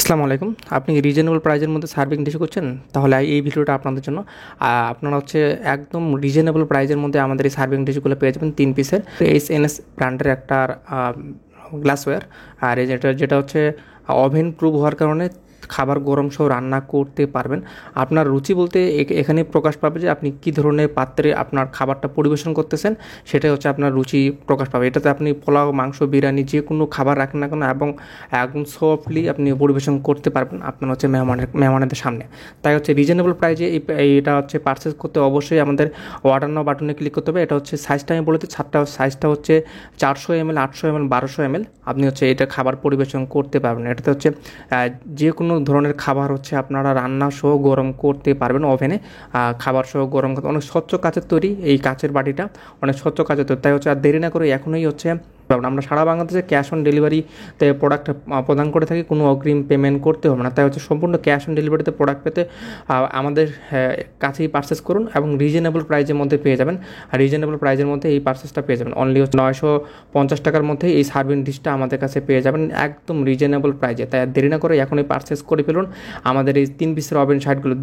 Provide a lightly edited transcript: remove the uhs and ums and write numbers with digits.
আসসালামু আলাইকুম। আপনি রিজনেবল প্রাইজের মধ্যে সার্ভিং ডিশ করছেন? তাহলে এই ভিডিওটা আপনাদের জন্য। আপনারা একদম রিজনেবল প্রাইজের মধ্যে আমাদের এই সার্ভিং ডিশগুলো পেয়ে যাবেন 3 পিসের। এইচএনএস ব্র্যান্ডের একটা গ্লাসওয়্যার। আর এই যেটা ওভেন প্রুফ হওয়ার কারণে খাবার গরম সহ রান্না করতে পারবেন। আপনার রুচি বলতে এখানে প্রকাশ পাবে যে আপনি কী ধরনের পাত্রে আপনার খাবারটা পরিবেশন করতেছেন, সেটাই আপনার রুচি প্রকাশ পাবে। এটাতে আপনি পোলাও, মাংস, বিরিয়ানি যে কোনো খাবার রাখেন না কেন এবং একদম সফটলি আপনি পরিবেশন করতে পারবেন আপনার মেহমানদের সামনে। তাই রিজনেবল প্রাইজে এটা পারচেস করতে অবশ্যই আমাদের অর্ডার নাও বাটনে ক্লিক করতে হবে। এটা সাইজটা আমি বলে দিই, সাইজটা 400 ml, 800 ml, 1200 ml। আপনি এটা খাবার পরিবেশন করতে পারবেন। এটাতে যে কোনো ধরনের খাবার আপনারা রান্না সহ গরম করতে পারবেন ওভেনে। খাবার সহ গরম করতে অনেক স্বচ্ছ কাচের তৈরি, এই কাচের বাটিটা অনেক স্বচ্ছ কাচের তৈরি। তাই আর দেরি না করে এখনই আমরা সারা বাংলাদেশে ক্যাশ অন ডেলিভারিতে প্রোডাক্ট প্রদান করে থাকি। কোনো অগ্রিম পেমেন্ট করতে হবে না। তাই সম্পূর্ণ ক্যাশ অন ডেলিভারিতে প্রোডাক্ট পেতে আমাদের কাছেই পারচেস করুন এবং রিজনেবল প্রাইজের মধ্যে পেয়ে যাবেন। আর রিজনেবল প্রাইজের মধ্যে এই পারচেসটা পেয়ে যাবেন। অনলি 950 টাকার মধ্যে এই সার্ভিং ডিশটা আমাদের কাছে পেয়ে যাবেন একদম রিজনেবল প্রাইজে। তাই আর দেরি না করে এখনই পারচেস করে ফেলুন। আমাদের এই 3 পিসের ওভেন সাইটগুলো